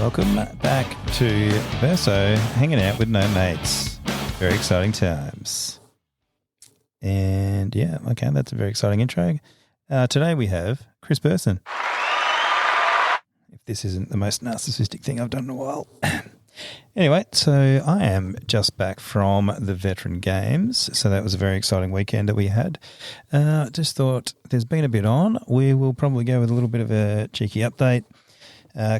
welcome back to Burso, hanging out with no mates. Very exciting times. And yeah, okay, that's a very exciting intro. Today we have Chris Burson. If this isn't the most narcissistic thing I've done in a while. Anyway, so I am just back from the Veteran Games. So that was a very exciting weekend that we had. Just thought there's been a bit on. We will probably go with a little bit of a cheeky update.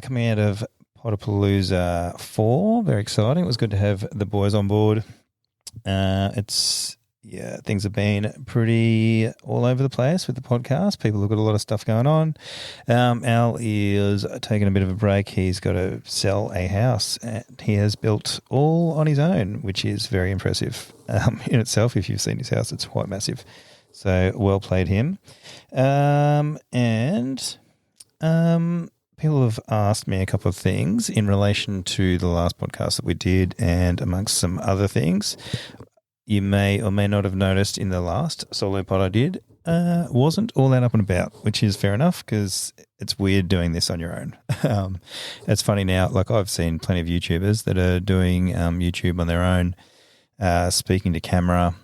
Coming out of Potapalooza 4, very exciting. It was good to have the boys on board. Things have been pretty all over the place with the podcast. People have got a lot of stuff going on. Al is taking a bit of a break. He's got to sell a house. And he has built all on his own, which is very impressive in itself. If you've seen his house, it's quite massive. So well played him. People have asked me a couple of things in relation to the last podcast that we did and amongst some other things. You may or may not have noticed in the last solo pod I did, wasn't all that up and about, which is fair enough because it's weird doing this on your own. It's funny now, like I've seen plenty of YouTubers that are doing YouTube on their own, speaking to camera,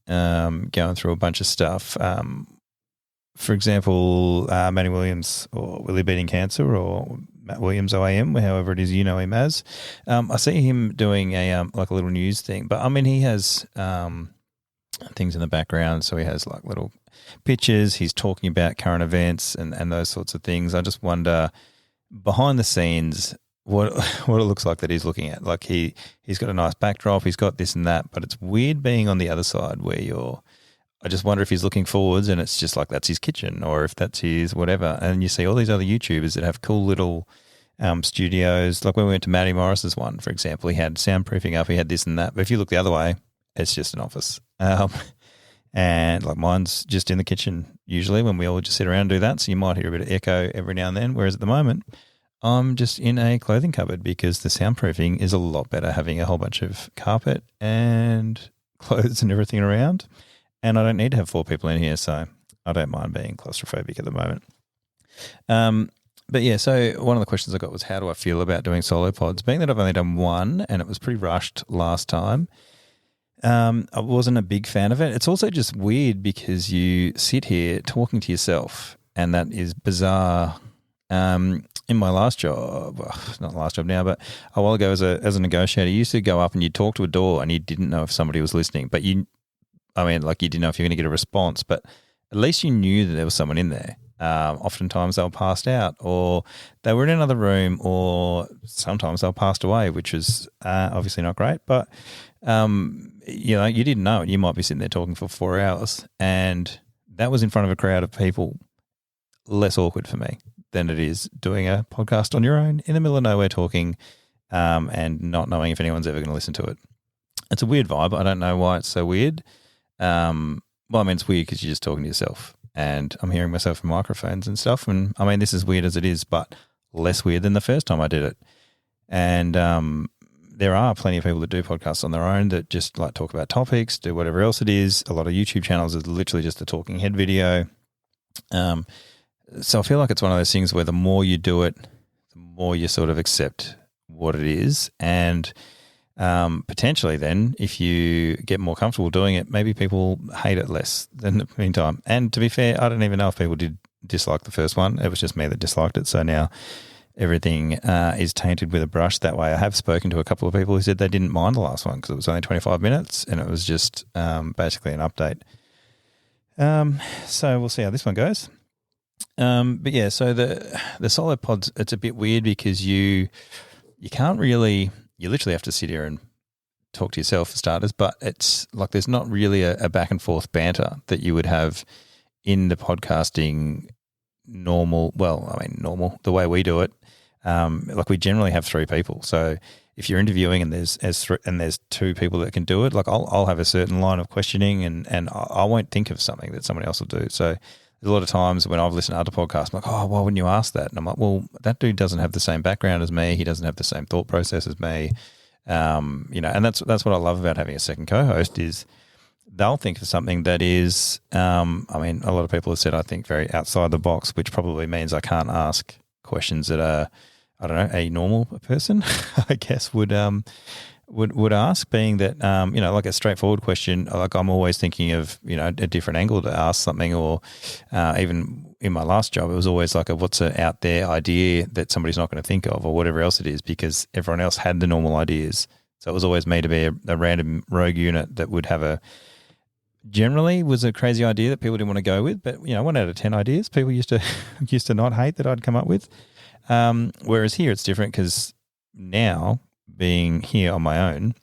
going through a bunch of stuff. For example, Matty Williams or Willie Beating Cancer or Matt Williams OAM, however it is you know him as. I see him doing a little news thing, but I mean he has things in the background, so he has like little pictures. He's talking about current events and those sorts of things. I just wonder behind the scenes what it looks like that he's looking at. Like he's got a nice backdrop, he's got this and that, but it's weird being on the other side where I just wonder if he's looking forwards and it's just like that's his kitchen or if that's his whatever. And you see all these other YouTubers that have cool little studios. Like when we went to Matty Morris's one, for example, he had soundproofing up, he had this and that. But if you look the other way, it's just an office. And like mine's just in the kitchen usually when we all just sit around and do that. So you might hear a bit of echo every now and then. Whereas at the moment, I'm just in a clothing cupboard because the soundproofing is a lot better having a whole bunch of carpet and clothes and everything around. And I don't need to have 4 people in here, so I don't mind being claustrophobic at the moment. But yeah, so one of the questions I got was how do I feel about doing solo pods? Being that I've only done one and it was pretty rushed last time, I wasn't a big fan of it. It's also just weird because you sit here talking to yourself and that is bizarre. In my last job, well, not last job now, but a while ago as a negotiator, you used to go up and you'd talk to a door and you didn't know if somebody was listening, but you didn't know if you were going to get a response, but at least you knew that there was someone in there. Oftentimes they were passed out or they were in another room or sometimes they were passed away, which was obviously not great. But, you didn't know it. You might be sitting there talking for 4 hours and that was in front of a crowd of people. Less awkward for me than it is doing a podcast on your own in the middle of nowhere talking and not knowing if anyone's ever going to listen to it. It's a weird vibe. I don't know why it's so weird. It's weird because you're just talking to yourself and I'm hearing myself from microphones and stuff. And I mean, this is weird as it is, but less weird than the first time I did it. And there are plenty of people that do podcasts on their own that just like talk about topics, do whatever else it is. A lot of YouTube channels is literally just a talking head video. So I feel like it's one of those things where the more you do it, the more you sort of accept what it is. And potentially then if you get more comfortable doing it, maybe people hate it less than the meantime. And to be fair, I don't even know if people did dislike the first one. It was just me that disliked it. So now everything is tainted with a brush that way. I have spoken to a couple of people who said they didn't mind the last one because it was only 25 minutes and it was just basically an update. So we'll see how this one goes. But yeah, so the solo pods, it's a bit weird because you can't really... You literally have to sit here and talk to yourself for starters, but it's like there's not really a back and forth banter that you would have in the podcasting normal, the way we do it. Like we generally have 3 people. So if you're interviewing and there's 2 people that can do it, like I'll have a certain line of questioning and I won't think of something that someone else will do. So there's a lot of times when I've listened to other podcasts, I'm like, oh, why wouldn't you ask that? And I'm like, well, that dude doesn't have the same background as me. He doesn't have the same thought process as me. And that's what I love about having a second co-host is they'll think of something that is, a lot of people have said, I think, very outside the box, which probably means I can't ask questions that are I don't know, a normal person, I guess, would ask, being that, like a straightforward question, like I'm always thinking of, a different angle to ask something, or even in my last job, it was always like what's an out there idea that somebody's not going to think of, or whatever else it is, because everyone else had the normal ideas. So it was always me to be a random rogue unit that would have generally was a crazy idea that people didn't want to go with, but 1 out of 10 ideas people used to not hate that I'd come up with. Whereas here it's different, because now being here on my own,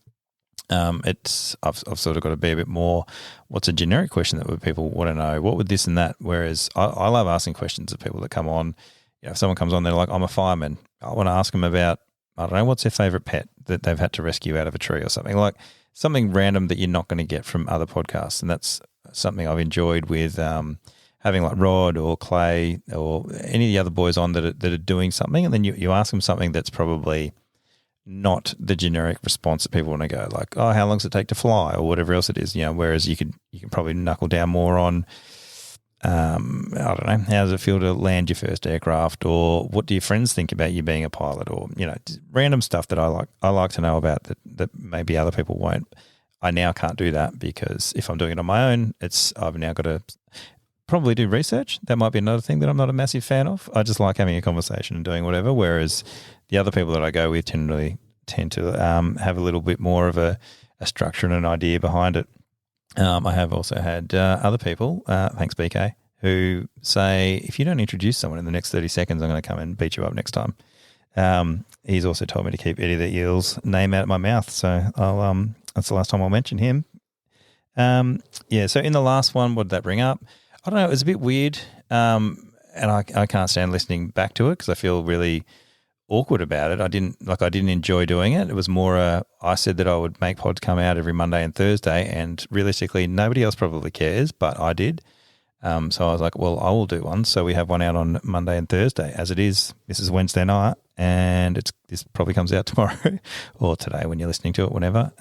I've sort of got to be a bit more. What's a generic question that people want to know? What would this and that? Whereas I love asking questions of people that come on. If someone comes on, they're like, I'm a fireman. I want to ask them about, I don't know, what's their favorite pet that they've had to rescue out of a tree or something, like something random that you're not going to get from other podcasts. And that's something I've enjoyed with having like Rod or Clay or any of the other boys on that are doing something. And then you ask them something that's probably not the generic response that people want to go, like, oh, how long does it take to fly, or whatever else it is, whereas you can probably knuckle down more on, I don't know, how does it feel to land your first aircraft, or what do your friends think about you being a pilot, or, random stuff that I like to know about that maybe other people won't. I now can't do that, because if I'm doing it on my own, I've now got to probably do research. That might be another thing that I'm not a massive fan of. I just like having a conversation and doing whatever, whereas the other people that I go with tend to have a little bit more of a structure and an idea behind it. I have also had other people, thanks BK, who say, if you don't introduce someone in the next 30 seconds, I'm going to come and beat you up next time. He's also told me to keep Eddie the Eel's name out of my mouth, so that's the last time I'll mention him. So in the last one, what did that bring up? I don't know, it was a bit weird, and I can't stand listening back to it because I feel really awkward about it. I didn't enjoy doing it. It was more I said that I would make pods come out every Monday and Thursday, and realistically nobody else probably cares, but I did. So I was like, well, I will do one. So we have one out on Monday and Thursday. As it is, this is Wednesday night, and this probably comes out tomorrow or today when you're listening to it, whenever.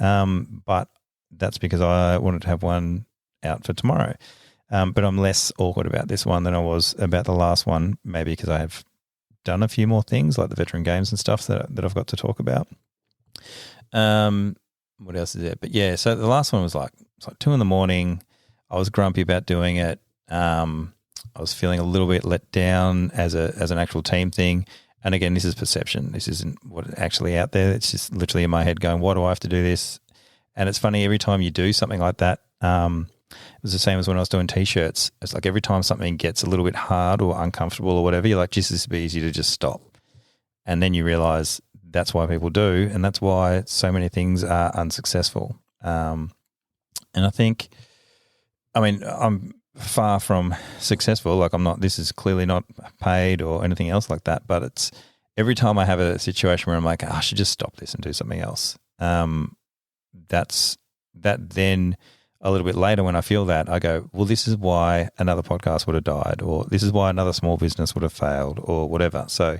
But that's because I wanted to have one out for tomorrow. But I'm less awkward about this one than I was about the last one, maybe because I have done a few more things like the veteran games and stuff that I've got to talk about. What else is there? But yeah, so the last one was like 2 a.m. I was grumpy about doing it. I was feeling a little bit let down as an actual team thing. And again, this is perception. This isn't what actually out there. It's just literally in my head going, why do I have to do this? And it's funny, every time you do something like that, it was the same as when I was doing T-shirts. It's like every time something gets a little bit hard or uncomfortable or whatever, you're like, just this would be easy to just stop. And then you realize that's why people do, and that's why so many things are unsuccessful. And I think, I'm far from successful. Like this is clearly not paid or anything else like that, but it's every time I have a situation where I'm like, I should just stop this and do something else. Then a little bit later when I feel that, I go, well, this is why another podcast would have died, or this is why another small business would have failed, or whatever. So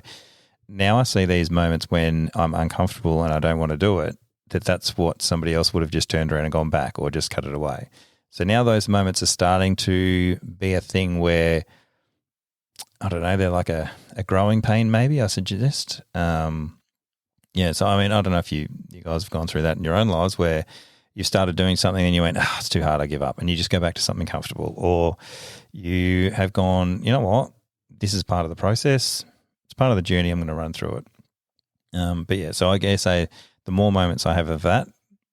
now I see these moments when I'm uncomfortable and I don't want to do it, that's what somebody else would have just turned around and gone back or just cut it away. So now those moments are starting to be a thing where, I don't know, they're like a growing pain maybe, I suggest. So I don't know if you guys have gone through that in your own lives where you started doing something and you went, it's too hard, I give up, and you just go back to something comfortable. Or you have gone, you know what, this is part of the process, it's part of the journey, I'm going to run through it. So I guess the more moments I have of that,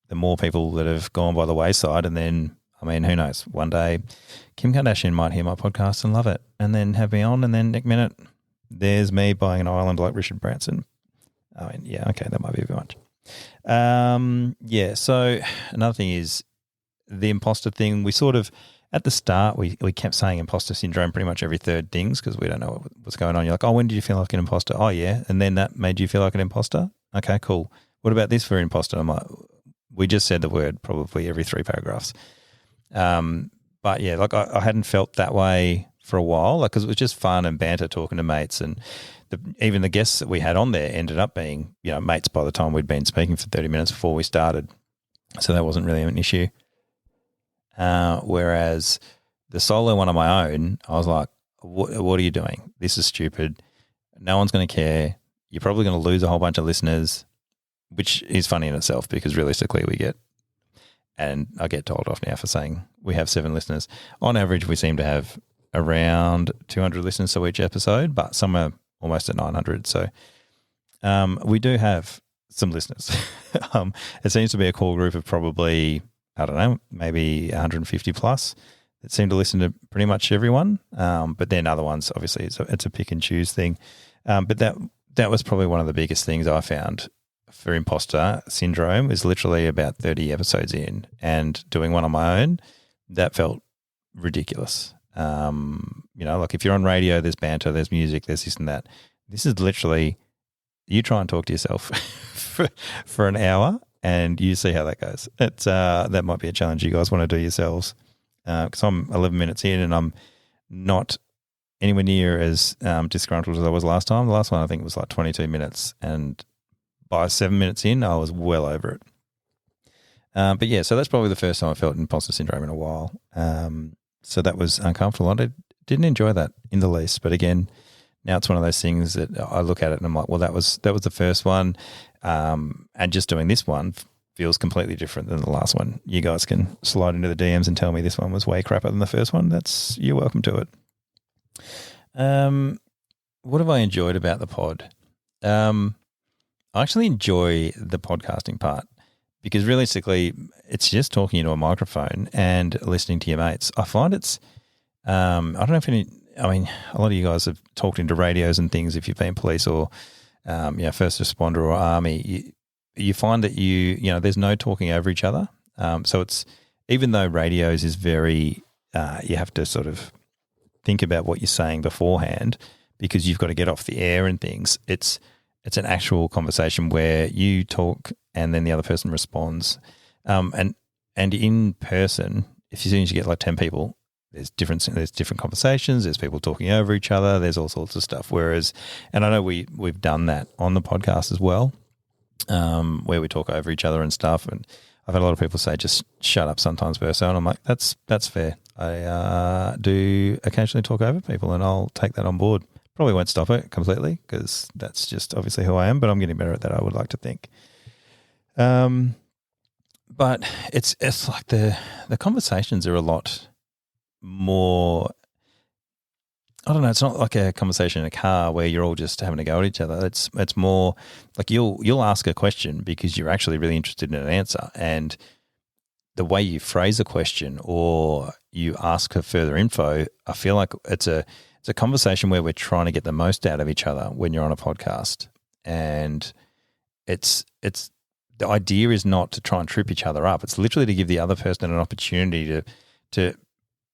the more people that have gone by the wayside, and then, who knows, one day Kim Kardashian might hear my podcast and love it and then have me on, and then next minute there's me buying an island like Richard Branson. That might be a bit much. So another thing is the imposter thing. We sort of, at the start, we kept saying imposter syndrome pretty much every third things because we don't know what's going on. You're like, oh, when did you feel like an imposter? Oh, yeah. And then that made you feel like an imposter? Okay, cool. What about this for imposter? I'm like, we just said the word probably every 3 paragraphs. But yeah, like I hadn't felt that way for a while, like, because it was just fun and banter talking to mates, and even the guests that we had on there ended up being, mates by the time we'd been speaking for 30 minutes before we started. So that wasn't really an issue. Whereas the solo one on my own, I was like, what are you doing? This is stupid. No one's going to care. you're probably going to lose a whole bunch of listeners, which is funny in itself because realistically and I get told off now for saying we have 7 listeners. On average, we seem to have around 200 listeners to each episode, but some are almost at 900. So we do have some listeners. It seems to be a core group of probably, I don't know, maybe 150 plus that seem to listen to pretty much everyone. But then other ones, obviously, it's a pick and choose thing. But that was probably one of the biggest things I found for imposter syndrome is literally about 30 episodes in and doing one on my own. That felt ridiculous. Like if you're on radio, there's banter, there's music, there's this and that. This is literally you try and talk to yourself for an hour and you see how that goes. It's that might be a challenge you guys want to do yourselves because I'm 11 minutes in and I'm not anywhere near as disgruntled as I was last time. The last one I think was like 22 minutes and by 7 minutes in, I was well over it. But yeah, so that's probably the first time I felt imposter syndrome in a while. So that was uncomfortable. I didn't enjoy that in the least. But again, now it's one of those things that I look at it and I'm like, well, that was the first one. And just doing this one feels completely different than the last one. You guys can slide into the DMs and tell me this one was way crapper than the first one. You're welcome to it. What have I enjoyed about the pod? I actually enjoy the podcasting part because realistically it's just talking into a microphone and listening to your mates. I find it's I don't know if a lot of you guys have talked into radios and things if you've been police or first responder or army. You find that there's no talking over each other. So it's even though radios is very you have to sort of think about what you're saying beforehand because you've got to get off the air and things. It's an actual conversation where you talk and then the other person responds. And in person, as soon as you get like 10 people, there's different conversations, there's people talking over each other, there's all sorts of stuff. Whereas, and I know we've done that on the podcast as well, where we talk over each other and stuff. And I've had a lot of people say, just shut up sometimes, Burso. And I'm like, that's fair. I do occasionally talk over people and I'll take that on board. Probably won't stop it completely because that's just obviously who I am, but I'm getting better at that, I would like to think. But it's like the conversations are a lot more, I don't know, it's not like a conversation in a car where you're all just having a go at each other. It's more like you'll ask a question because you're actually really interested in an answer, and the way you phrase a question or you ask for further info, I feel like it's a conversation where we're trying to get the most out of each other when you're on a podcast. And it's the idea is not to try and trip each other up. It's literally to give the other person an opportunity to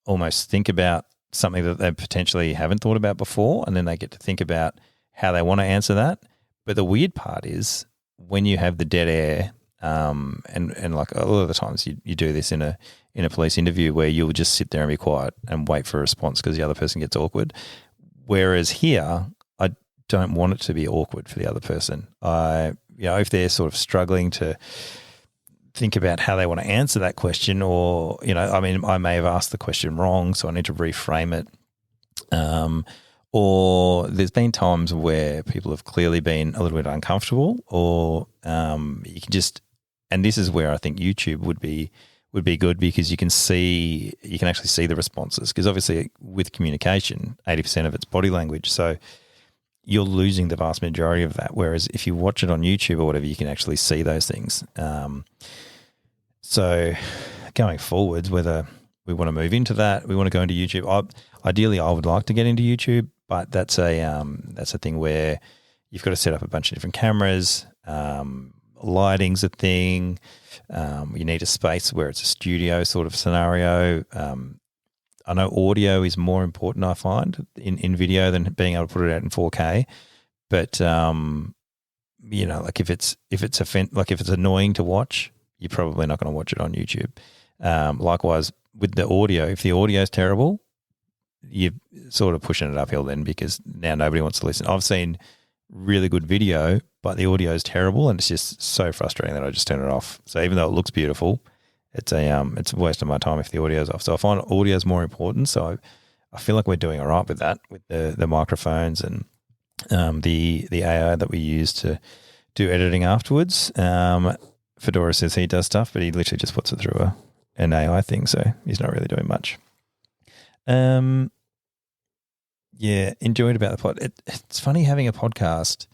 almost think about something that they potentially haven't thought about before, and then they get to think about how they want to answer that. But the weird part is when you have the dead air, and like a lot of the times you do this in a police interview where you'll just sit there and be quiet and wait for a response because the other person gets awkward. Whereas here, I don't want it to be awkward for the other person. If they're sort of struggling to think about how they want to answer that question, or I may have asked the question wrong, so I need to reframe it. Or there's been times where people have clearly been a little bit uncomfortable, or you can just, and this is where I think YouTube would be good because you can actually see the responses, because obviously with communication, 80% of it's body language, so you're losing the vast majority of that. Whereas if you watch it on YouTube or whatever, you can actually see those things. So going forwards, whether we want to move into that, we want to go into YouTube. Ideally, I would like to get into YouTube, but that's a thing where you've got to set up a bunch of different cameras. Lighting's a thing. You need a space where it's a studio sort of scenario. I know audio is more important, I find, in video than being able to put it out in 4K. But like if it's annoying to watch, you're probably not going to watch it on YouTube. Likewise with the audio, if the audio is terrible, you're sort of pushing it uphill then, because now nobody wants to listen. I've seen really good video, but the audio is terrible, and it's just so frustrating that I just turn it off. So even though it looks beautiful, it's a waste of my time if the audio is off. So I find audio is more important. So I feel like we're doing all right with that, with the microphones and the AI that we use to do editing afterwards. Fedora says he does stuff, but he literally just puts it through an AI thing, so he's not really doing much. Yeah, enjoyed about the pod. It's funny having a podcast.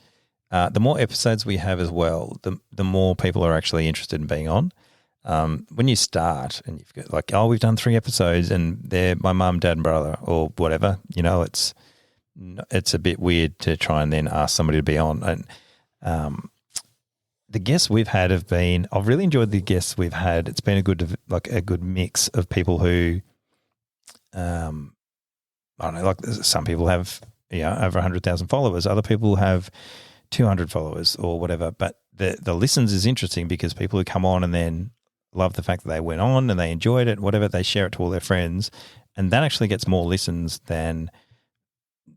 The more episodes we have as well, the more people are actually interested in being on. When you start and you've got like, we've done 3 episodes and they're my mum, dad, and brother, or whatever, it's a bit weird to try and then ask somebody to be on. And the guests we've had I've really enjoyed the guests we've had. It's been a good mix of people who, I don't know, like some people have, over 100,000 followers. Other people have 200 followers or whatever. But the listens is interesting because people who come on and then love the fact that they went on and they enjoyed it, whatever, they share it to all their friends. And that actually gets more listens than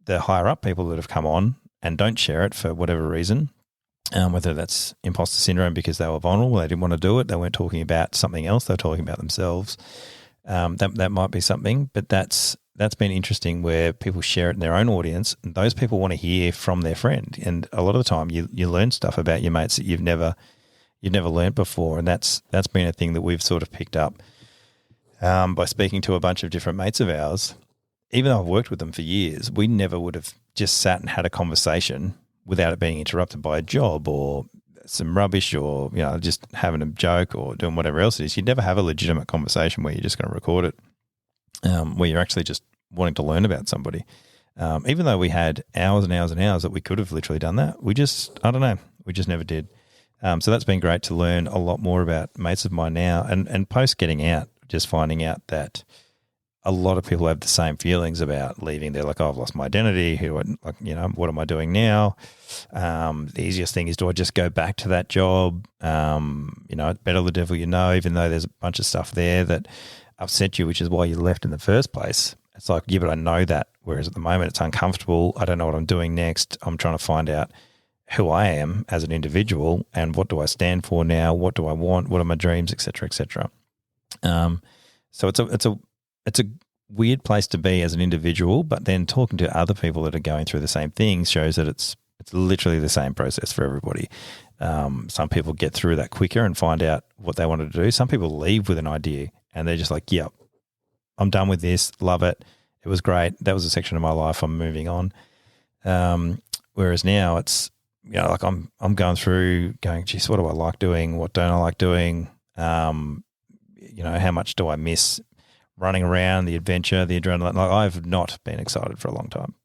the higher up people that have come on and don't share it for whatever reason. Whether that's imposter syndrome because they were vulnerable, they didn't want to do it, they weren't talking about something else, they were talking about themselves. That might be something, but that's been interesting where people share it in their own audience, and those people want to hear from their friend. And a lot of the time, you learn stuff about your mates that you've never learned before, and that's been a thing that we've sort of picked up by speaking to a bunch of different mates of ours. Even though I've worked with them for years, we never would have just sat and had a conversation without it being interrupted by a job or some rubbish or, just having a joke or doing whatever else it is. You'd never have a legitimate conversation where you're just going to record it, where you're actually just wanting to learn about somebody. Even though we had hours and hours and hours that we could have literally done that, we just never did. So that's been great to learn a lot more about mates of mine now. And post getting out, just finding out that a lot of people have the same feelings about leaving. They're like, I've lost my identity. What am I doing now? The easiest thing is, do I just go back to that job? It's better the devil you know, even though there's a bunch of stuff there that upset you, which is why you left in the first place. It's like, yeah, but I know that. Whereas at the moment it's uncomfortable. I don't know what I'm doing next. I'm trying to find out who I am as an individual and what do I stand for now? What do I want? What are my dreams, et cetera, et cetera. So it's a weird place to be as an individual, but then talking to other people that are going through the same thing shows that it's literally the same process for everybody. Some people get through that quicker and find out what they wanted to do. Some people leave with an idea and they're just like, yep, I'm done with this. Love it. It was great. That was a section of my life. I'm moving on. Whereas now it's, like I'm going through going, geez, what do I like doing? What don't I like doing? How much do I miss running around, the adventure, the adrenaline? Like, I've not been excited for a long time.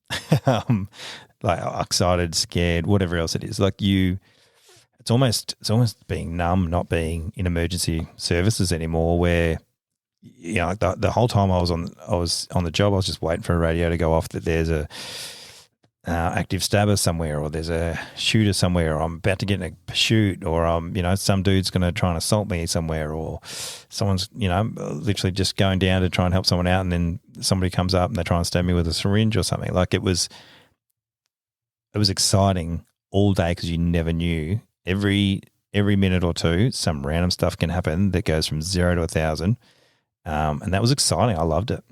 Excited, scared, whatever else it is. Like it's almost being numb, not being in emergency services anymore. Where the whole time I was on the job, I was just waiting for a radio to go off that there's a active stabber somewhere, or there's a shooter somewhere, or I'm about to get in a pursuit, or some dude's going to try and assault me somewhere, or someone's literally just going down to try and help someone out, and then somebody comes up and they try and stab me with a syringe or something. Like it was exciting all day because you never knew. Every minute or two, some random stuff can happen that goes from 0 to 1,000, and that was exciting. I loved it.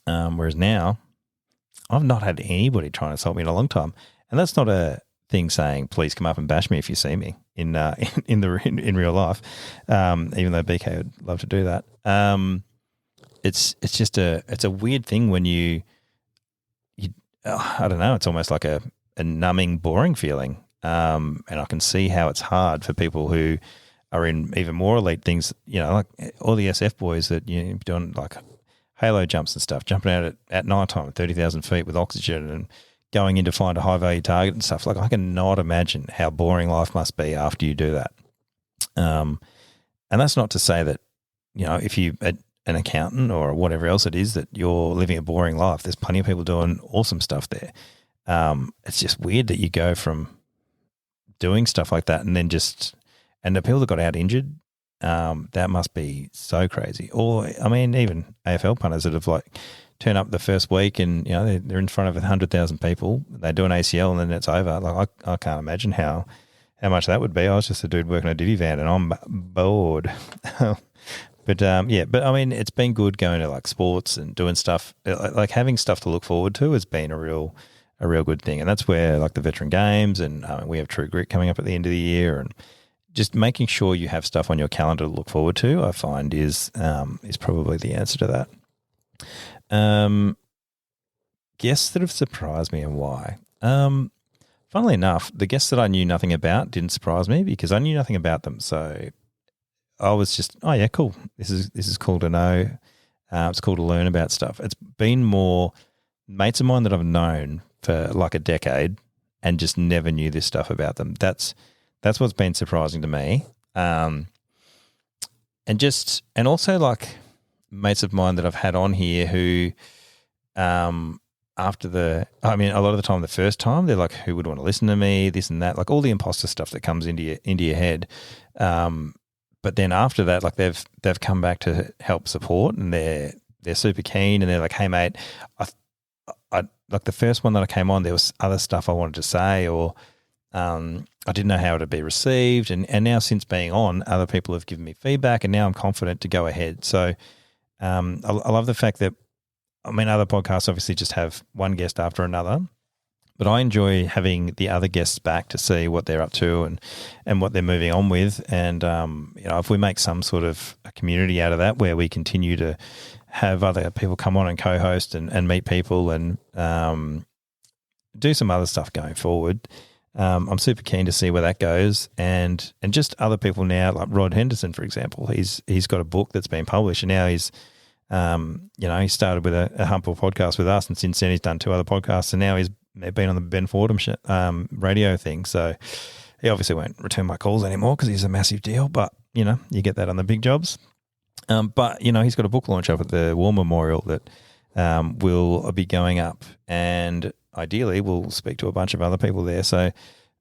Whereas now, I've not had anybody try and assault me in a long time, and that's not a thing saying please come up and bash me if you see me in real life. Even though BK would love to do that. It's just it's a weird thing when you I don't know. It's almost like a numbing, boring feeling. And I can see how it's hard for people who are in even more elite things. Like all the SF boys that doing like halo jumps and stuff, jumping out at night time at 30,000 feet with oxygen and going in to find a high-value target and stuff. Like, I cannot imagine how boring life must be after you do that. And that's not to say that, if you're an accountant or whatever else it is, that you're living a boring life. There's plenty of people doing awesome stuff there. It's just weird that you go from doing stuff like that and then and the people that got out injured, that must be so crazy. Or, even AFL punters that have turn up the first week and, they're in front of 100,000 people, they do an ACL and then it's over. Like, I can't imagine how much that would be. I was just a dude working a divvy van and I'm bored. But it's been good going to sports and doing stuff, like having stuff to look forward to has been a real a real good thing. And that's where like the veteran games and we have True Grit coming up at the end of the year, and just making sure you have stuff on your calendar to look forward to, I find is probably the answer to that. Guests that have surprised me and why. Funnily enough, the guests that I knew nothing about didn't surprise me because I knew nothing about them. So I was just, oh yeah, cool. This is cool to know. It's cool to learn about stuff. It's been more mates of mine that I've known for like a decade and just never knew this stuff about them. That's what's been surprising to me. And also like mates of mine that I've had on here who, a lot of the time, the first time, they're like, who would want to listen to me, this and that, like all the imposter stuff that comes into your head. But then after that, like they've come back to help support, and they're super keen, and they're like, hey mate, I like the first one that I came on, there was other stuff I wanted to say, or I didn't know how it would be received, and now since being on, other people have given me feedback, and now I'm confident to go ahead. So I love the fact that, I mean, other podcasts obviously just have one guest after another, but I enjoy having the other guests back to see what they're up to and what they're moving on with. And, if we make some sort of a community out of that where we continue to have other people come on and co-host and meet people and do some other stuff going forward, I'm super keen to see where that goes. And just other people now, like Rod Henderson, for example, he's got a book that's been published, and now he's he started with a Humble podcast with us, and since then he's done 2 other podcasts, and now he's been on the Ben Fordham radio thing. So he obviously won't return my calls anymore because he's a massive deal, but, you get that on the big jobs. But, he's got a book launch up at the War Memorial that will be going up, and ideally we'll speak to a bunch of other people there. So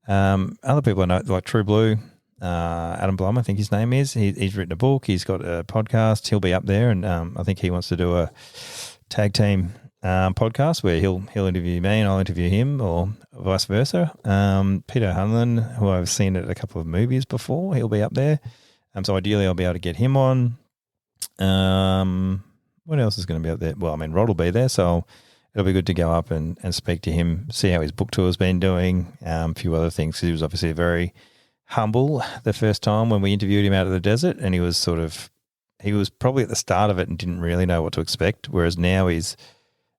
other people I know, like True Blue, Adam Blum, I think his name is. He's written a book. He's got a podcast. He'll be up there, and I think he wants to do a tag team podcast where he'll interview me and I'll interview him, or vice versa. Peter Hunlin, who I've seen at a couple of movies before, he'll be up there. So ideally, I'll be able to get him on. What else is going to be up there? Well, I mean, Rod will be there, so it'll be good to go up and speak to him, see how his book tour's been doing, a few other things. He was obviously very humble the first time when we interviewed him out of the desert, and he was probably at the start of it and didn't really know what to expect, whereas now he's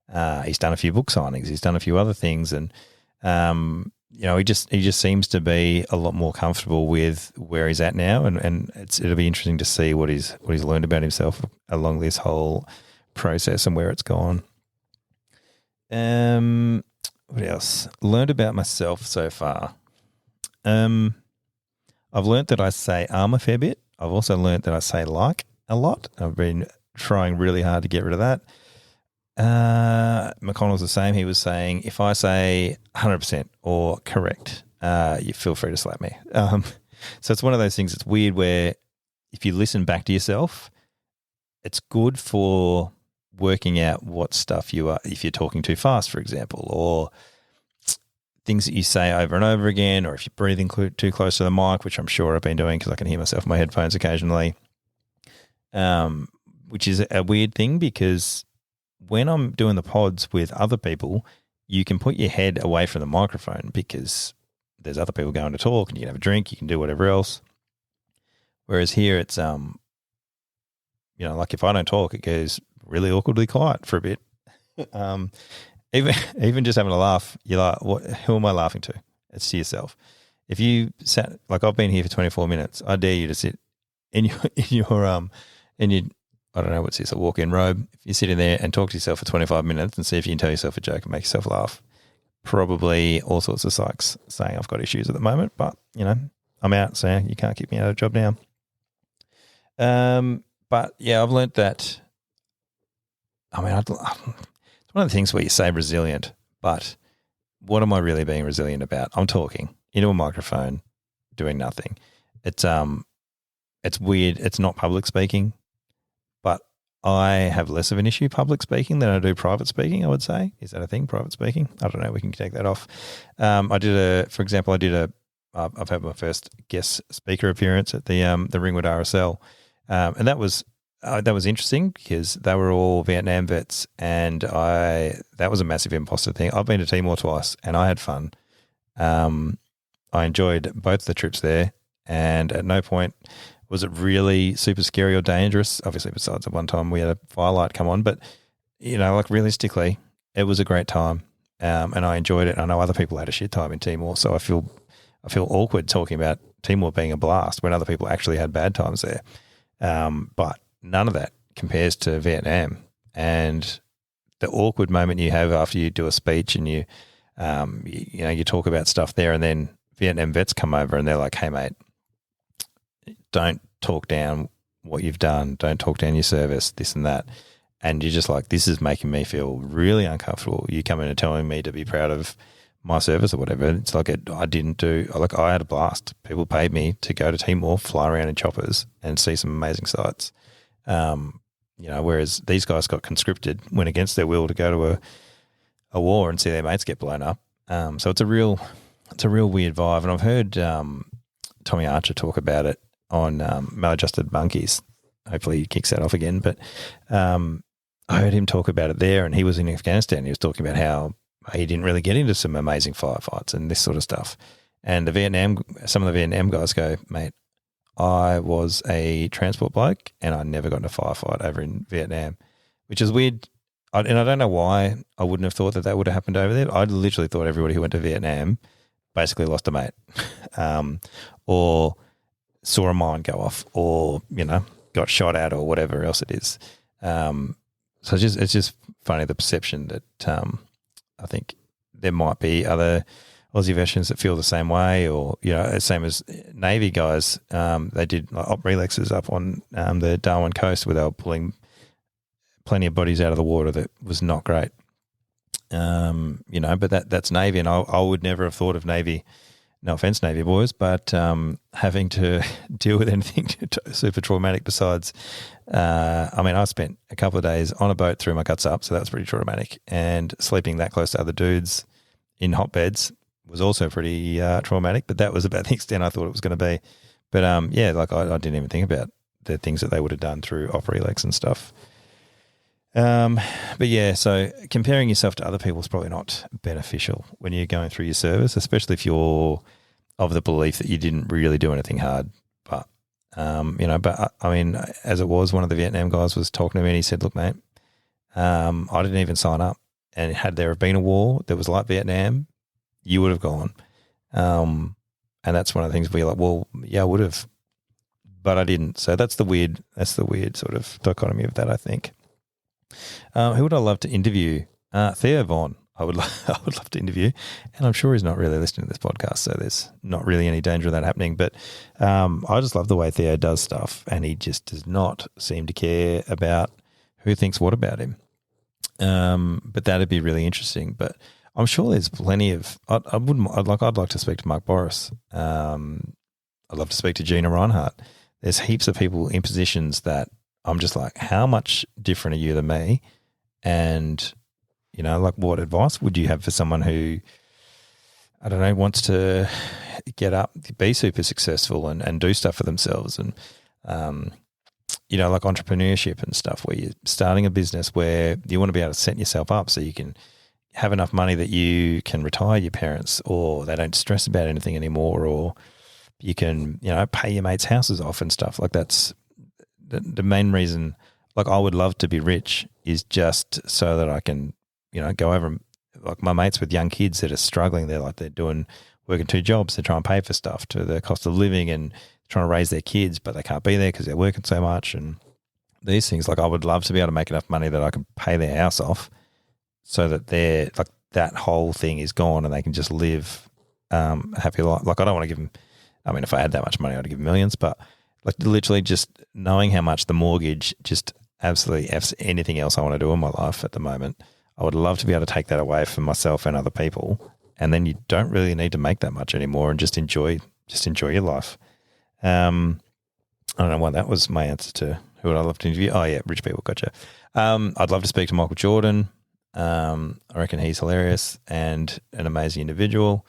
done a few book signings, he's done a few other things, and he just seems to be a lot more comfortable with where he's at now, and it'll be interesting to see what he's learned about himself along this whole process and where it's gone. What else? Learned about myself so far. I've learnt that I say a fair bit. I've also learnt that I say like a lot. I've been trying really hard to get rid of that. McConnell's the same. He was saying, if I say 100% or correct, you feel free to slap me. So it's one of those things that's weird where if you listen back to yourself, it's good for working out what stuff you are, if you're talking too fast, for example, or things that you say over and over again, or if you're breathing too close to the mic, which I'm sure I've been doing because I can hear myself in my headphones occasionally, which is a weird thing because when I'm doing the pods with other people, you can put your head away from the microphone because there's other people going to talk, and you can have a drink, you can do whatever else. Whereas here it's, like if I don't talk, it goes really awkwardly quiet for a bit. Even just having a laugh, you're like, who am I laughing to? It's to yourself. If you sat, like I've been here for 24 minutes, I dare you to sit in your I don't know what's this, a walk-in robe. If you sit in there and talk to yourself for 25 minutes and see if you can tell yourself a joke and make yourself laugh, probably all sorts of psychs saying I've got issues at the moment, but I'm out, so you can't keep me out of a job now. But yeah, I've learnt that. I mean, it's one of the things where you say resilient, but what am I really being resilient about? I'm talking into a microphone, doing nothing. It's weird. It's not public speaking, but I have less of an issue public speaking than I do private speaking, I would say. Is that a thing, private speaking? I don't know. We can take that off. I've had my first guest speaker appearance at the Ringwood RSL, and that was that was interesting because they were all Vietnam vets, and that was a massive imposter thing. I've been to Timor twice, and I had fun. I enjoyed both the trips there, and at no point was it really super scary or dangerous. Obviously, besides at one time we had a firelight come on, but like realistically, it was a great time, and I enjoyed it. I know other people had a shit time in Timor, so I feel awkward talking about Timor being a blast when other people actually had bad times there. But none of that compares to Vietnam, and the awkward moment you have after you do a speech and you talk about stuff there, and then Vietnam vets come over and they're like, "Hey, mate, don't talk down what you've done. Don't talk down your service, this and that." And you're just like, this is making me feel really uncomfortable. You come in and telling me to be proud of my service or whatever. It's like I didn't do, like I had a blast. People paid me to go to Timor, fly around in choppers and see some amazing sights. Whereas these guys got conscripted, went against their will to go to a war and see their mates get blown up. So it's a real weird vibe. And I've heard Tommy Archer talk about it on Maladjusted Monkeys. Hopefully he kicks that off again. But I heard him talk about it there, and he was in Afghanistan. He was talking about how he didn't really get into some amazing firefights and this sort of stuff. And some of the Vietnam guys go, "Mate, I was a transport bloke and I never got in a firefight over in Vietnam," which is weird. And I don't know why I wouldn't have thought that would have happened over there. I literally thought everybody who went to Vietnam basically lost a mate or saw a mine go off or, got shot at or whatever else it is. So it's just funny, the perception that I think there might be other Aussie veterans that feel the same way, or same as Navy guys. They did op relexes up on the Darwin coast where they were pulling plenty of bodies out of the water. That was not great. But that's Navy, and I would never have thought of Navy. No offense, Navy boys, but having to deal with anything super traumatic besides, I spent a couple of days on a boat, threw my guts up, so that was pretty traumatic. And sleeping that close to other dudes in hotbeds was also pretty traumatic, but that was about the extent I thought it was going to be. But I didn't even think about the things that they would have done through op relax and stuff. So comparing yourself to other people is probably not beneficial when you're going through your service, especially if you're of the belief that you didn't really do anything hard. But, as it was, one of the Vietnam guys was talking to me and he said, "Look, mate, I didn't even sign up, and had there have been a war that was like Vietnam, you would have gone." And that's one of the things where you're like, well, yeah, I would have, but I didn't. So that's the weird sort of dichotomy of that, I think. Who would I love to interview? Theo Vaughn. I would love to interview, and I'm sure he's not really listening to this podcast, so there's not really any danger of that happening. But I just love the way Theo does stuff, and he just does not seem to care about who thinks what about him. But that'd be really interesting. But I'm sure there's plenty of. I'd like to speak to Mark Boris. I'd love to speak to Gina Reinhardt. There's heaps of people in positions that I'm just like, how much different are you than me? And, what advice would you have for someone who, I don't know, wants to get up, be super successful and do stuff for themselves and, like entrepreneurship and stuff where you're starting a business where you want to be able to set yourself up so you can have enough money that you can retire your parents or they don't stress about anything anymore, or you can, pay your mates' houses off and stuff. Like that's the main reason. Like I would love to be rich is just so that I can, go over, like my mates with young kids that are struggling. They're working 2 jobs to try and pay for stuff to the cost of living and trying to raise their kids, but they can't be there because they're working so much and these things. Like I would love to be able to make enough money that I can pay their house off so that they're like that whole thing is gone and they can just live a happy life. Like I don't want to give them, if I had that much money, I'd give them millions, but like literally just knowing how much the mortgage just absolutely F's anything else I want to do in my life at the moment. I would love to be able to take that away from myself and other people. And then you don't really need to make that much anymore and just enjoy your life. I don't know why that was my answer to who would I love to interview. Oh yeah, rich people. Gotcha. I'd love to speak to Michael Jordan. I reckon he's hilarious and an amazing individual.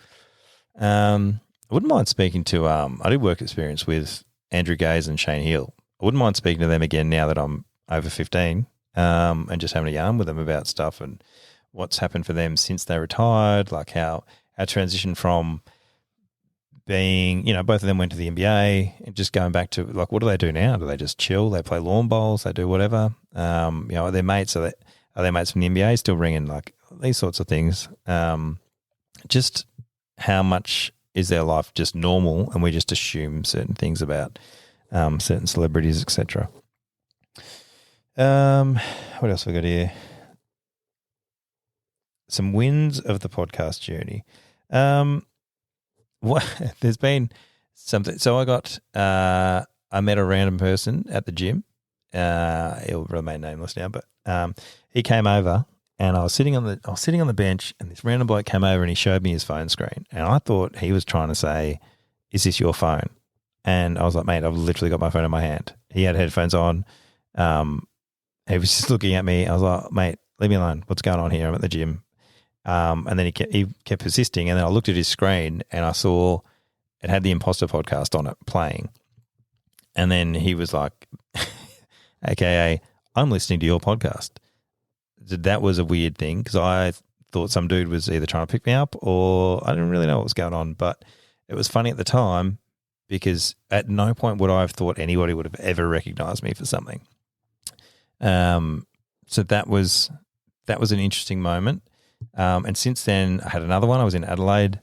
I wouldn't mind speaking to, I did work experience with Andrew Gaze and Shane Hill. I wouldn't mind speaking to them again now that I'm over 15, and just having a yarn with them about stuff and what's happened for them since they retired, like how our transition from being, both of them went to the NBA and just going back to like, what do they do now? Do they just chill? They play lawn bowls? They do whatever? Are their mates, are their mates from the NBA still ringing? Like these sorts of things. Just how much is their life just normal and we just assume certain things about certain celebrities, etc. What else have we got here? Some wins of the podcast journey. There's been something. So I met a random person at the gym. He'll remain nameless now, but he came over and I was sitting on the bench and this random bloke came over and he showed me his phone screen and I thought he was trying to say, "Is this your phone?" And I was like, "Mate, I've literally got my phone in my hand." He had headphones on. He was just looking at me. I was like, "Mate, leave me alone. What's going on here? I'm at the gym." And then he kept persisting. And then I looked at his screen and I saw it had the Imposter podcast on it playing. And then he was like, AKA, "I'm listening to your podcast." That was a weird thing because I thought some dude was either trying to pick me up or I didn't really know what was going on. But it was funny at the time because at no point would I have thought anybody would have ever recognized me for something. So that was an interesting moment. And since then, I had another one. I was in Adelaide.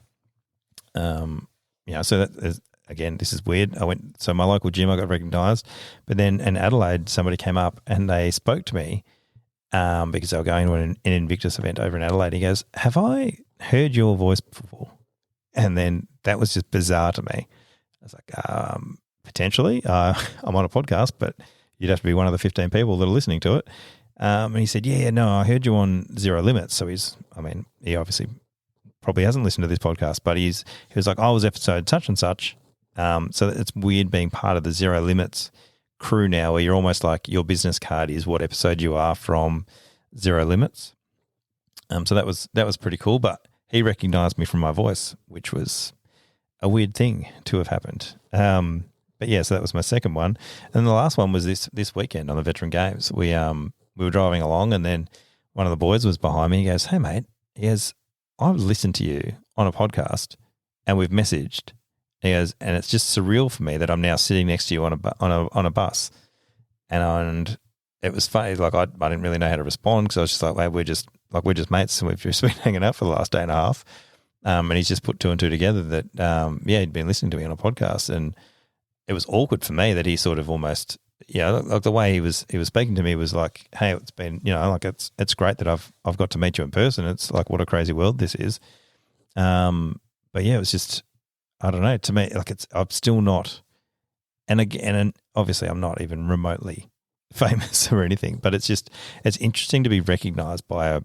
So that is, again, this is weird. So my local gym, I got recognised, but then in Adelaide, somebody came up and they spoke to me because they were going to an Invictus event over in Adelaide. He goes, "Have I heard your voice before?" And then that was just bizarre to me. I was like, potentially. I'm on a podcast, but you'd have to be one of the 15 people that are listening to it. And he said, "Yeah, no, I heard you on Zero Limits." So he obviously probably hasn't listened to this podcast, but he was like, "I was episode such and such." So it's weird being part of the Zero Limits crew now where you're almost like your business card is what episode you are from Zero Limits. So that was pretty cool, but he recognized me from my voice, which was a weird thing to have happened. But yeah, so that was my second one. And the last one was this weekend on the Veteran Games. We were driving along and then one of the boys was behind me. He goes, "Hey, mate," he goes, "I've listened to you on a podcast and we've messaged." He goes, "And it's just surreal for me that I'm now sitting next to you on a bus." And it was funny. Like I didn't really know how to respond because I was just like, "Well, we're just mates and we've just been hanging out for the last day and a half." And he's just put two and two together that, he'd been listening to me on a podcast. And it was awkward for me that he sort of almost, like the way he was speaking to me was like, "Hey, it's been, like it's great that I've got to meet you in person. It's like, what a crazy world this is." But yeah, it was just, I don't know, to me, like I'm still not, and again, and obviously I'm not even remotely famous or anything, but it's interesting to be recognized by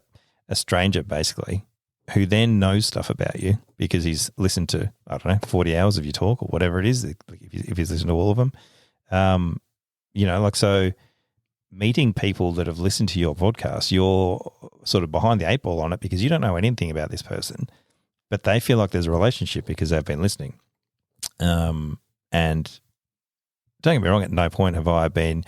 a stranger basically who then knows stuff about you because he's listened to, I don't know, 40 hours of your talk or whatever it is, if he's listened to all of them. So meeting people that have listened to your podcast, you're sort of behind the eight ball on it because you don't know anything about this person, but they feel like there's a relationship because they've been listening. And don't get me wrong, at no point have I been,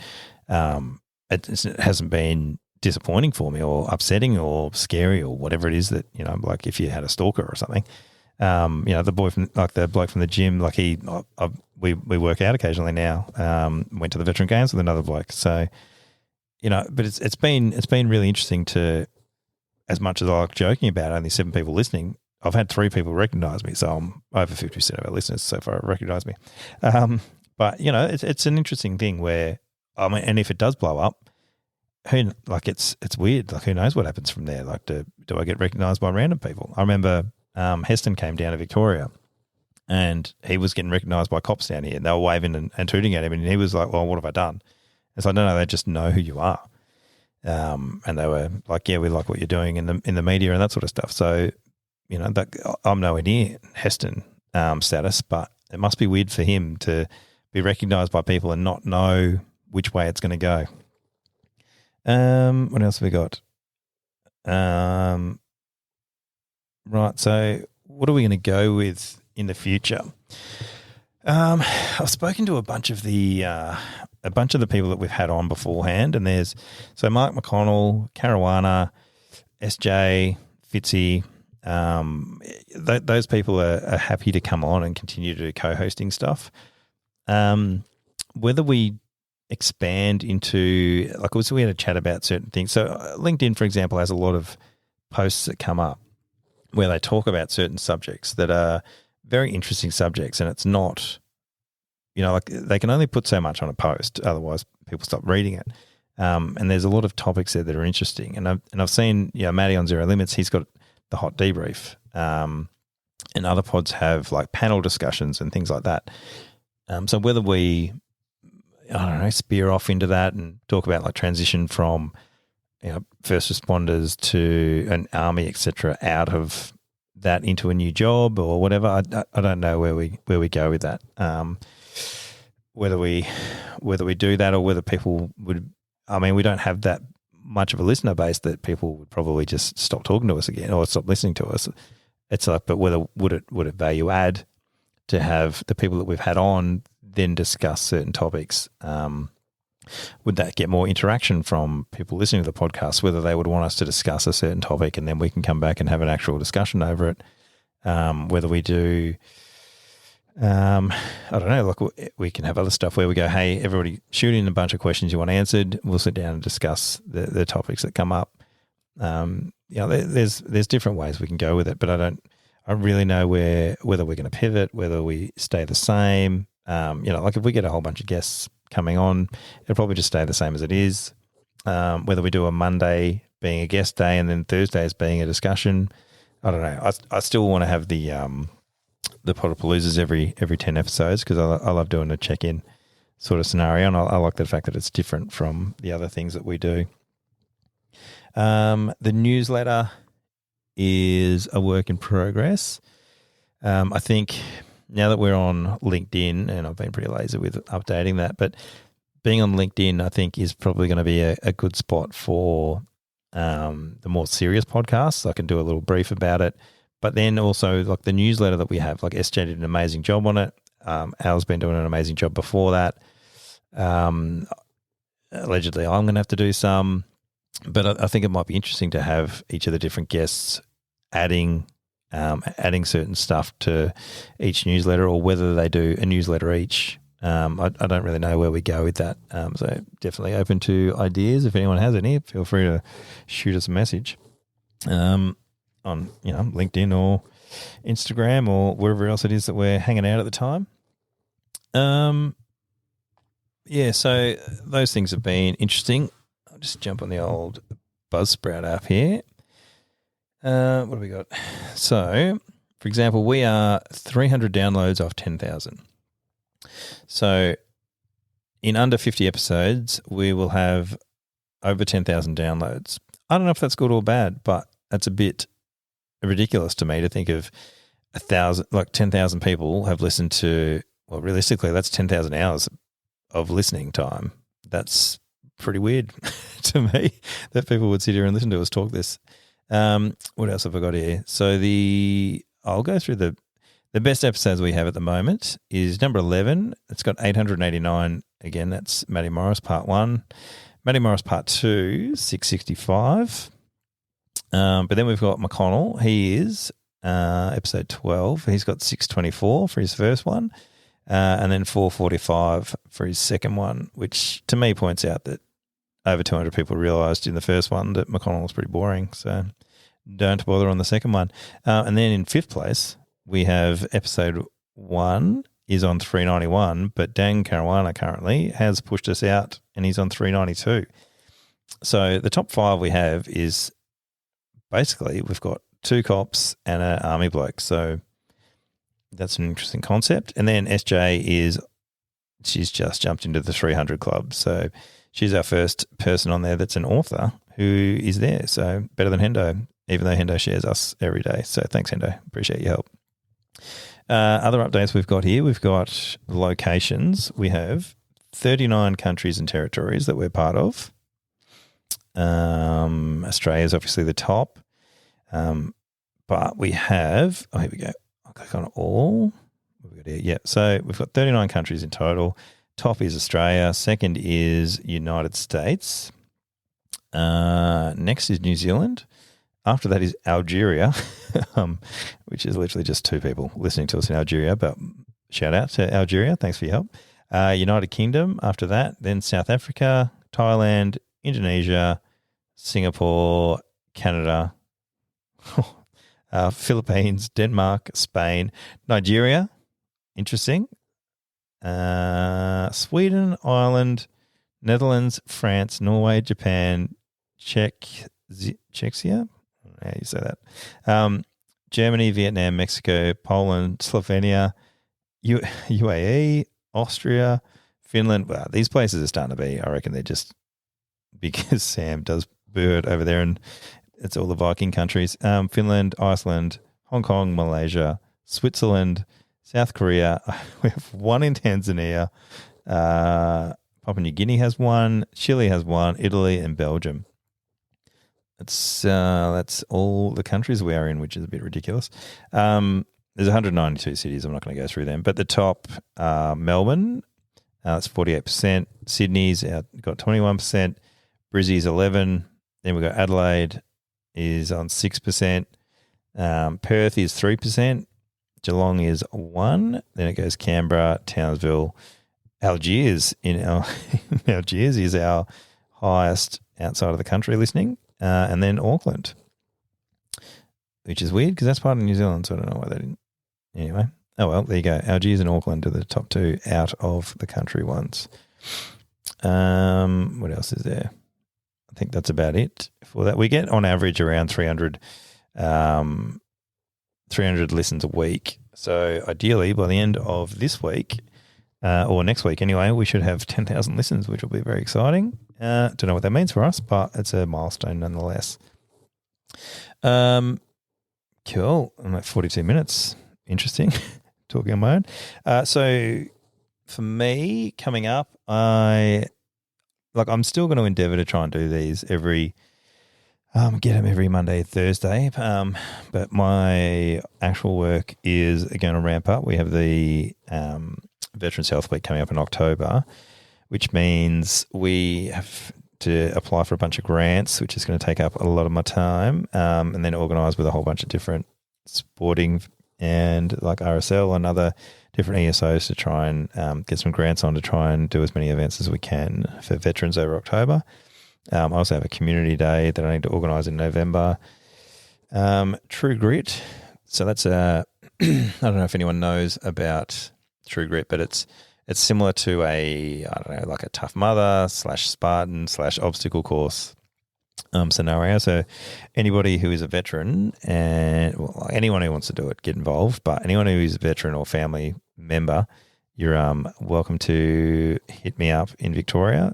it hasn't been disappointing for me or upsetting or scary or whatever it is that, like if you had a stalker or something. The bloke from the gym, like we work out occasionally now. Went to the Veteran Games with another bloke. So, but it's been really interesting to, as much as I like joking about only 7 people listening, I've had 3 people recognize me. So I'm over 50% of our listeners so far recognize me. But it's an interesting thing where, and if it does blow up, it's weird. Like who knows what happens from there? Like do I get recognised by random people? I remember Heston came down to Victoria and he was getting recognised by cops down here and they were waving and tooting at him and he was like, "Well, what have I done?" It's like, no, they just know who you are. And they were like, "Yeah, we like what you're doing in the media and that sort of stuff." So, I'm nowhere near Heston status, but it must be weird for him to be recognised by people and not know which way it's going to go. What else have we got? Right. So what are we going to go with in the future? I've spoken to a bunch of the a bunch of the people that we've had on beforehand, and there's Mark McConnell, Caruana, SJ, Fitzy. Those people are happy to come on and continue to do co-hosting stuff. Whether we expand into, like, also we had a chat about certain things. So LinkedIn, for example, has a lot of posts that come up where they talk about certain subjects that are very interesting subjects, and it's not, like they can only put so much on a post, otherwise people stop reading it. And there's a lot of topics there that are interesting. And I've seen, Matty on Zero Limits, he's got the hot debrief. And other pods have like panel discussions and things like that. So whether we, spear off into that and talk about like transition from, first responders to an army, etc., out of that into a new job or whatever, I don't know where we go with that. Whether we do that or whether people would, we don't have that much of a listener base that people would probably just stop talking to us again or stop listening to us. It's like, but whether would it value add to have the people that we've had on then discuss certain topics? Would that get more interaction from people listening to the podcast, whether they would want us to discuss a certain topic and then we can come back and have an actual discussion over it? Whether we do, I don't know, like we can have other stuff where we go, hey, everybody shoot in a bunch of questions you want answered. We'll sit down and discuss the topics that come up. There's different ways we can go with it, but I don't really know whether we're going to pivot, whether we stay the same. Like if we get a whole bunch of guests coming on, it'll probably just stay the same as it is. Whether we do a Monday being a guest day and then Thursdays being a discussion, I don't know. I still want to have the Podapaloozas every 10 episodes because I love doing a check-in sort of scenario, and I like the fact that it's different from the other things that we do. The newsletter is a work in progress. I think now that we're on LinkedIn, and I've been pretty lazy with updating that, but being on LinkedIn, I think, is probably going to be a good spot for the more serious podcasts. I can do a little brief about it. But then also, like the newsletter that we have, like SJ did an amazing job on it. Al's been doing an amazing job before that. Allegedly, I'm going to have to do some. But I think it might be interesting to have each of the different guests adding certain stuff to each newsletter, or whether they do a newsletter each. I don't really know where we go with that. So definitely open to ideas. If anyone has any, feel free to shoot us a message on LinkedIn or Instagram or wherever else it is that we're hanging out at the time. So those things have been interesting. I'll just jump on the old Buzzsprout app here. What have we got? So, for example, we are 300 downloads off 10,000. So, in under 50 episodes, we will have over 10,000 downloads. I don't know if that's good or bad, but that's a bit ridiculous to me to think of 10,000 people have listened to. Well, realistically, that's 10,000 hours of listening time. That's pretty weird to me that people would sit here and listen to us talk this. What else have I got here? So I'll go through the best episodes we have at the moment is number 11. It's got 889. Again, that's Matty Morris part 1. Matty Morris part 2, 665. But then we've got McConnell. He is episode 12. He's got 624 for his first one. And then 445 for his second one, which to me points out that over 200 people realised in the first one that McConnell was pretty boring. So don't bother on the second one. And then in fifth place, we have episode 1 is on 391, but Dan Caruana currently has pushed us out and he's on 392. So the top 5 we have is basically we've got 2 cops and an army bloke. So that's an interesting concept. And then SJ she's just jumped into the 300 club. So she's our first person on there that's an author who is there. So better than Hendo, even though Hendo shares us every day. So thanks, Hendo. Appreciate your help. Other updates we've got here, we've got locations. We have 39 countries and territories that we're part of. Australia is obviously the top. But we have, here we go. I'll click on all. What have we got here? Yeah, so we've got 39 countries in total. Top is Australia. Second is United States. Next is New Zealand. After that is Algeria, which is literally just 2 people listening to us in Algeria. But shout out to Algeria. Thanks for your help. United Kingdom after that. Then South Africa, Thailand, Indonesia, Singapore, Canada, Philippines, Denmark, Spain, Nigeria. Interesting. Sweden, Ireland, Netherlands, France, Norway, Japan, Czechia. How do you say that? Germany, Vietnam, Mexico, Poland, Slovenia, UAE, Austria, Finland. Wow, these places are starting to be, I reckon they're just because Sam does bird over there and it's all the Viking countries. Finland, Iceland, Hong Kong, Malaysia, Switzerland, South Korea. We have 1 in Tanzania. Papua New Guinea has 1. Chile has 1. Italy and Belgium. That's all the countries we are in, which is a bit ridiculous. There's 192 cities. I'm not going to go through them. But the top, Melbourne, that's 48%. Sydney's got 21%. Brizzy's 11%. Then we've got Adelaide is on 6%. Perth is 3%. Geelong is 1%. Then it goes Canberra, Townsville. Algiers Algiers is our highest outside of the country listening. And then Auckland, which is weird because that's part of New Zealand, so I don't know why they didn't. Anyway, oh well, there you go. Algiers and Auckland are the top 2 out of the country ones. What else is there? I think that's about it for that. We get on average around 300 listens a week. So ideally, by the end of this week, or next week anyway, we should have 10,000 listens, which will be very exciting. Don't know what that means for us, but it's a milestone nonetheless. Cool. I'm at 42 minutes. Interesting. Talking on my own. So for me, coming up, I'm still going to endeavour to try and do these get them every Monday, Thursday. But my actual work is going to ramp up. We have the Veterans Health Week coming up in October, which means we have to apply for a bunch of grants, which is going to take up a lot of my time, and then organise with a whole bunch of different sporting and like RSL and other different ESOs to try and get some grants on to try and do as many events as we can for veterans over October. I also have a community day that I need to organise in November. True Grit. So that's I don't know if anyone knows about True Grit, but it's similar to like a Tough Mudder / Spartan / obstacle course scenario. So anybody who is a veteran and anyone who wants to do it, get involved. But anyone who is a veteran or family member, you're welcome to hit me up in Victoria.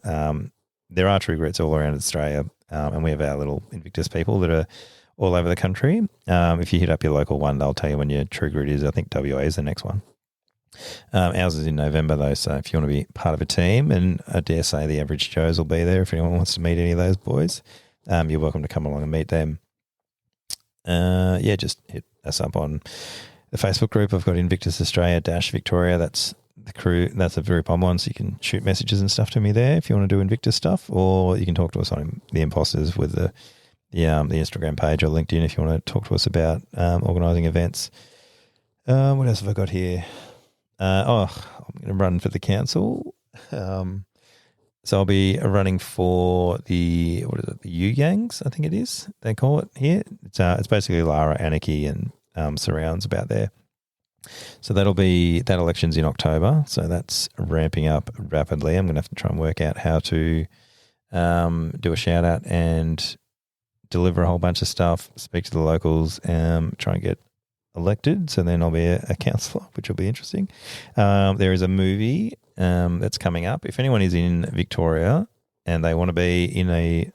There are True Grits all around Australia, and we have our little Invictus people that are all over the country. If you hit up your local one, they'll tell you when your True Grit is. I think WA is the next one. Ours is in November though, so if you want to be part of a team, and I dare say the average Joes will be there if anyone wants to meet any of those boys, you're welcome to come along and meet them. Just hit us up on the Facebook group. I've got Invictus Australia - Victoria. That's the crew. That's a very pom one, so you can shoot messages and stuff to me there if you want to do Invictus stuff, or you can talk to us on the Imposters with the Instagram page or LinkedIn if you want to talk to us about organising events. What else have I got here? I'm going to run for the council. So I'll be running for the U Gangs, I think it is, they call it here. It's basically Lara, Anarchy and surrounds about there. So that election's in October, so that's ramping up rapidly. I'm going to have to try and work out how to do a shout out and deliver a whole bunch of stuff, speak to the locals, try and get elected, so then I'll be a councillor, which will be interesting. There is a movie that's coming up. If anyone is in Victoria and they want to be in a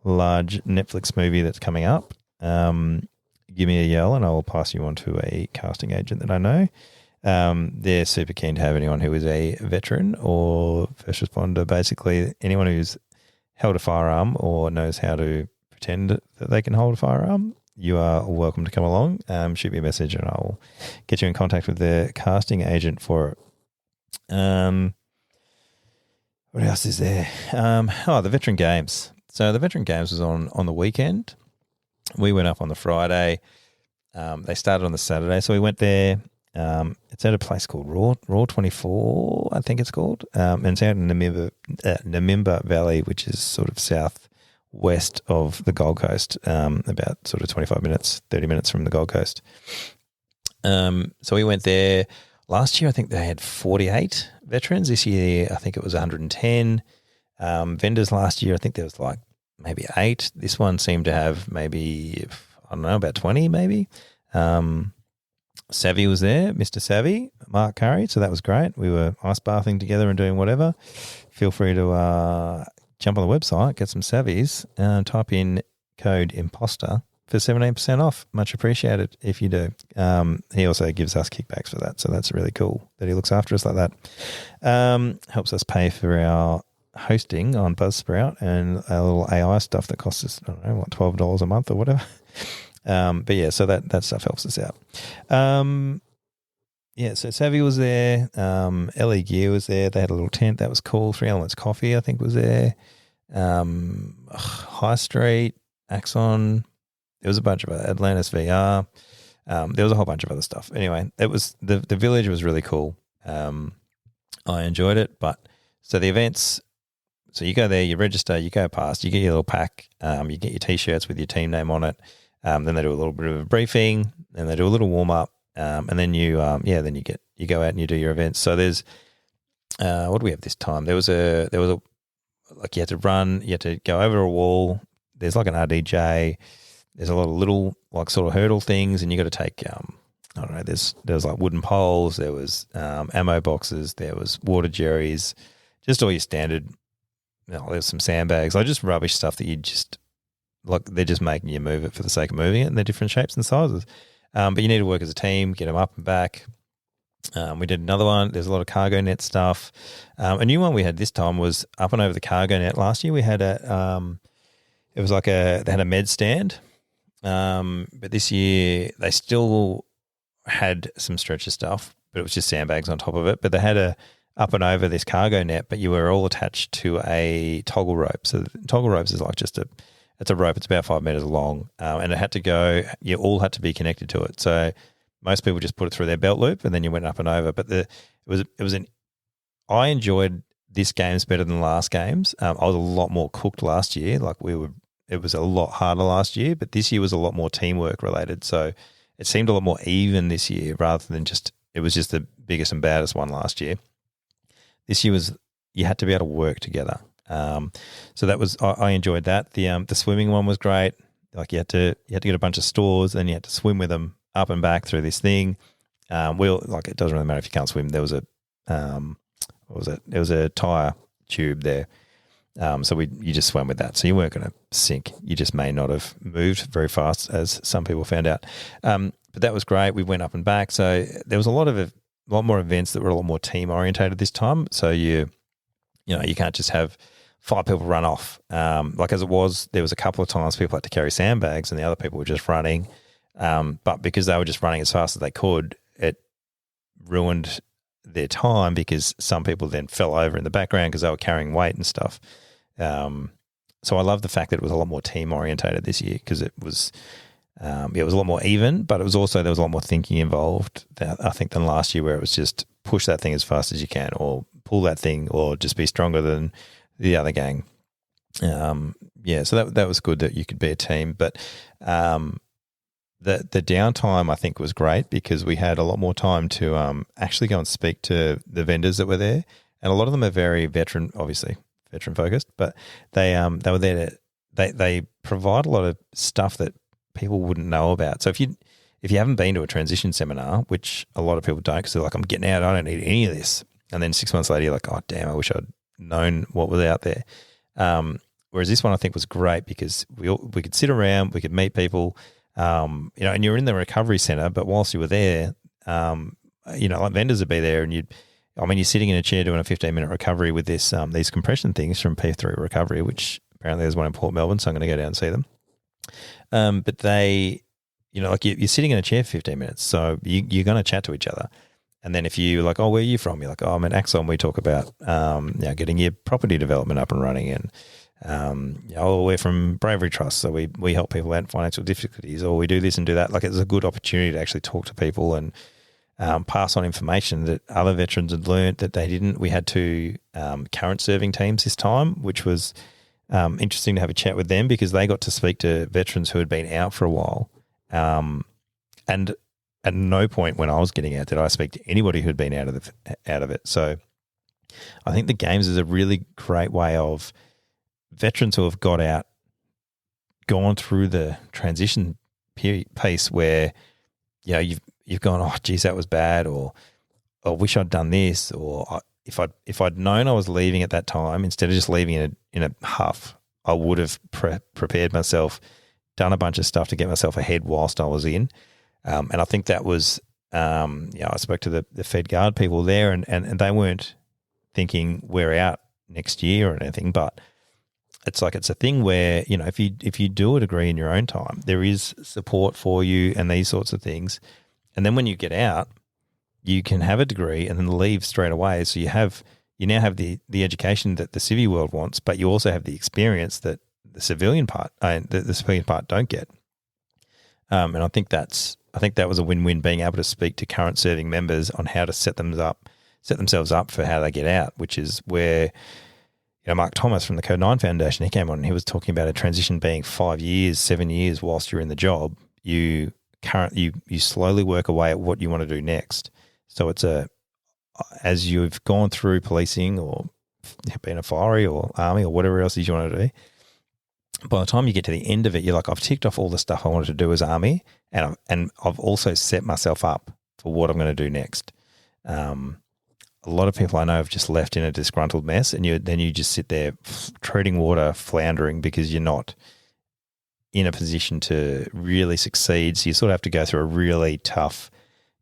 large Netflix movie that's coming up, give me a yell and I will pass you on to a casting agent that I know. They're super keen to have anyone who is a veteran or first responder, basically anyone who's held a firearm or knows how to pretend that they can hold a firearm. You are welcome to come along. Shoot me a message and I'll get you in contact with the casting agent for it. What else is there? The Veteran Games. So the Veteran Games was on the weekend. We went up on the Friday. They started on the Saturday, so we went there. It's at a place called Raw 24, I think it's called. And it's out in Namimba Valley, which is sort of southwest of the Gold Coast, about sort of 25 minutes, 30 minutes from the Gold Coast. So we went there. Last year, I think they had 48 veterans. This year, I think it was 110. Vendors last year, I think there was like maybe 8. This one seemed to have maybe, I don't know, about 20 maybe. Savvy was there, Mr. Savvy, Mark Curry, so that was great. We were ice bathing together and doing whatever. Feel free to jump on the website, get some Savvies, and type in code Imposter for 17% off. Much appreciated if you do. He also gives us kickbacks for that, so that's really cool that he looks after us like that. Helps us pay for our hosting on Buzzsprout and our little AI stuff that costs us, I don't know, what, $12 a month or whatever. But yeah, so that stuff helps us out. So Savvy was there. LE Gear was there. They had a little tent. That was cool. 3 Elements Coffee, I think, was there. High Street, Axon. There was a bunch of Atlantis VR. There was a whole bunch of other stuff. Anyway, it was the village was really cool. I enjoyed it. But so the events, so you go there, you register, you go past, you get your little pack, you get your T-shirts with your team name on it. Then they do a little bit of a briefing, then they do a little warm up, and then you go out and you do your events. So there's what do we have this time? There was a like you had to run, you had to go over a wall. There's like an RDJ. There's a lot of little like sort of hurdle things, and you got to take I don't know. There was like wooden poles. There was ammo boxes. There was water jerrys. Just all your standard. There's some sandbags. Like just rubbish stuff that you just. Like they're just making you move it for the sake of moving it, and they're different shapes and sizes. But you need to work as a team, get them up and back. We did another one. There's a lot of cargo net stuff. A new one we had this time was up and over the cargo net. Last year we had they had a med stand. But this year they still had some stretcher stuff, but it was just sandbags on top of it. But they had a up and over this cargo net, but you were all attached to a toggle rope. So the toggle ropes is like it's a rope. It's about 5 meters long, and it had to go. You all had to be connected to it. So most people just put it through their belt loop, and then you went up and over. But I enjoyed this games better than last games. I was a lot more cooked last year. It was a lot harder last year, but this year was a lot more teamwork related. So it seemed a lot more even this year rather than it was just the biggest and baddest one last year. This year you had to be able to work together. So that was I enjoyed that. The swimming one was great. Like you had to get a bunch of stores and you had to swim with them up and back through this thing. It doesn't really matter if you can't swim. There was a what was it? There was a tire tube there. So you just swam with that. So you weren't going to sink. You just may not have moved very fast, as some people found out. But that was great. We went up and back. So there was a lot more events that were a lot more team orientated this time. So you can't just have 5 people run off. Like as it was, there was a couple of times people had to carry sandbags and the other people were just running. But because they were just running as fast as they could, it ruined their time because some people then fell over in the background because they were carrying weight and stuff. So I love the fact that it was a lot more team orientated this year because it was a lot more even, but it was also, there was a lot more thinking involved, I think, than last year where it was just push that thing as fast as you can or pull that thing or just be stronger than the other gang. So that was good that you could be a team. But the downtime I think was great because we had a lot more time to actually go and speak to the vendors that were there. And a lot of them are very veteran focused, but they were there they provide a lot of stuff that people wouldn't know about. So if you haven't been to a transition seminar, which a lot of people don't because they're like, I'm getting out, I don't need any of this. And then 6 months later, you're like, oh, damn, I wish I'd known what was out there. Whereas this one I think was great because we could sit around, we could meet people, and you're in the recovery center, but whilst you were there, like vendors would be there and you're sitting in a chair doing a 15-minute recovery with these compression things from P3 Recovery, which apparently there's one in Port Melbourne, so I'm going to go down and see them. But they, you're sitting in a chair for 15 minutes, so you're going to chat to each other. And then if you like, oh, where are you from? You're like, oh, I'm in Axon. We talk about getting your property development up and running, and oh, we're from Bravery Trust, so we help people out in financial difficulties, or we do this and do that. Like, it's a good opportunity to actually talk to people and pass on information that other veterans had learned that they didn't. We had 2 current serving teams this time, which was interesting to have a chat with them because they got to speak to veterans who had been out for a while. And at no point when I was getting out did I speak to anybody who had been out of it. So I think the games is a really great way of veterans who have got out, gone through the transition piece where, you've gone, oh, geez, that was bad, or I wish I'd done this, or if I'd known I was leaving at that time, instead of just leaving in a huff, I would have prepared myself, done a bunch of stuff to get myself ahead whilst I was in. And I think that was, I spoke to the Fed Guard people there, and they weren't thinking we're out next year or anything, but it's a thing where, if you do a degree in your own time, there is support for you and these sorts of things. And then when you get out, you can have a degree and then leave straight away. So you now have the education that the civvy world wants, but you also have the experience that the civilian part don't get. And I think that was a win-win, being able to speak to current serving members on how to set themselves up for how they get out, which is where, Mark Thomas from the Code 9 Foundation, he came on and he was talking about a transition being 5 years, 7 years whilst you're in the job. You slowly work away at what you want to do next. So it's as you've gone through policing or been a fiery or army or whatever else you want to do, by the time you get to the end of it, you're like, I've ticked off all the stuff I wanted to do as army, and I've also set myself up for what I'm going to do next. A lot of people I know have just left in a disgruntled mess, and then you just sit there treading water, floundering because you're not in a position to really succeed. So you sort of have to go through a really tough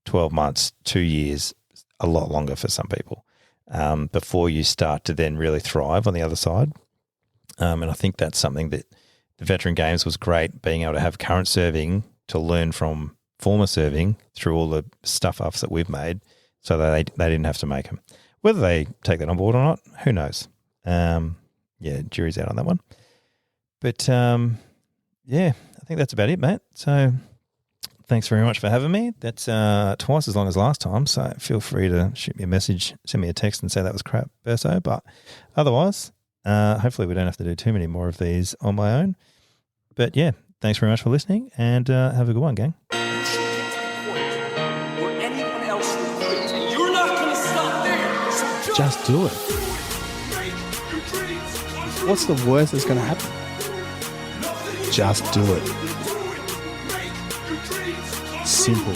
12 months, 2 years, a lot longer for some people, before you start to then really thrive on the other side. And I think that's something that the Veteran Games was great, being able to have current serving to learn from former serving through all the stuff-ups that we've made, so that they didn't have to make them. Whether they take that on board or not, who knows? Jury's out on that one. But, I think that's about it, mate. So thanks very much for having me. That's twice as long as last time, so feel free to shoot me a message, send me a text and say that was crap, Burso. But otherwise, hopefully we don't have to do too many more of these on my own. But, thanks very much for listening, and have a good one, gang. Just do it. What's the worst that's going to happen? Just do it. Simple.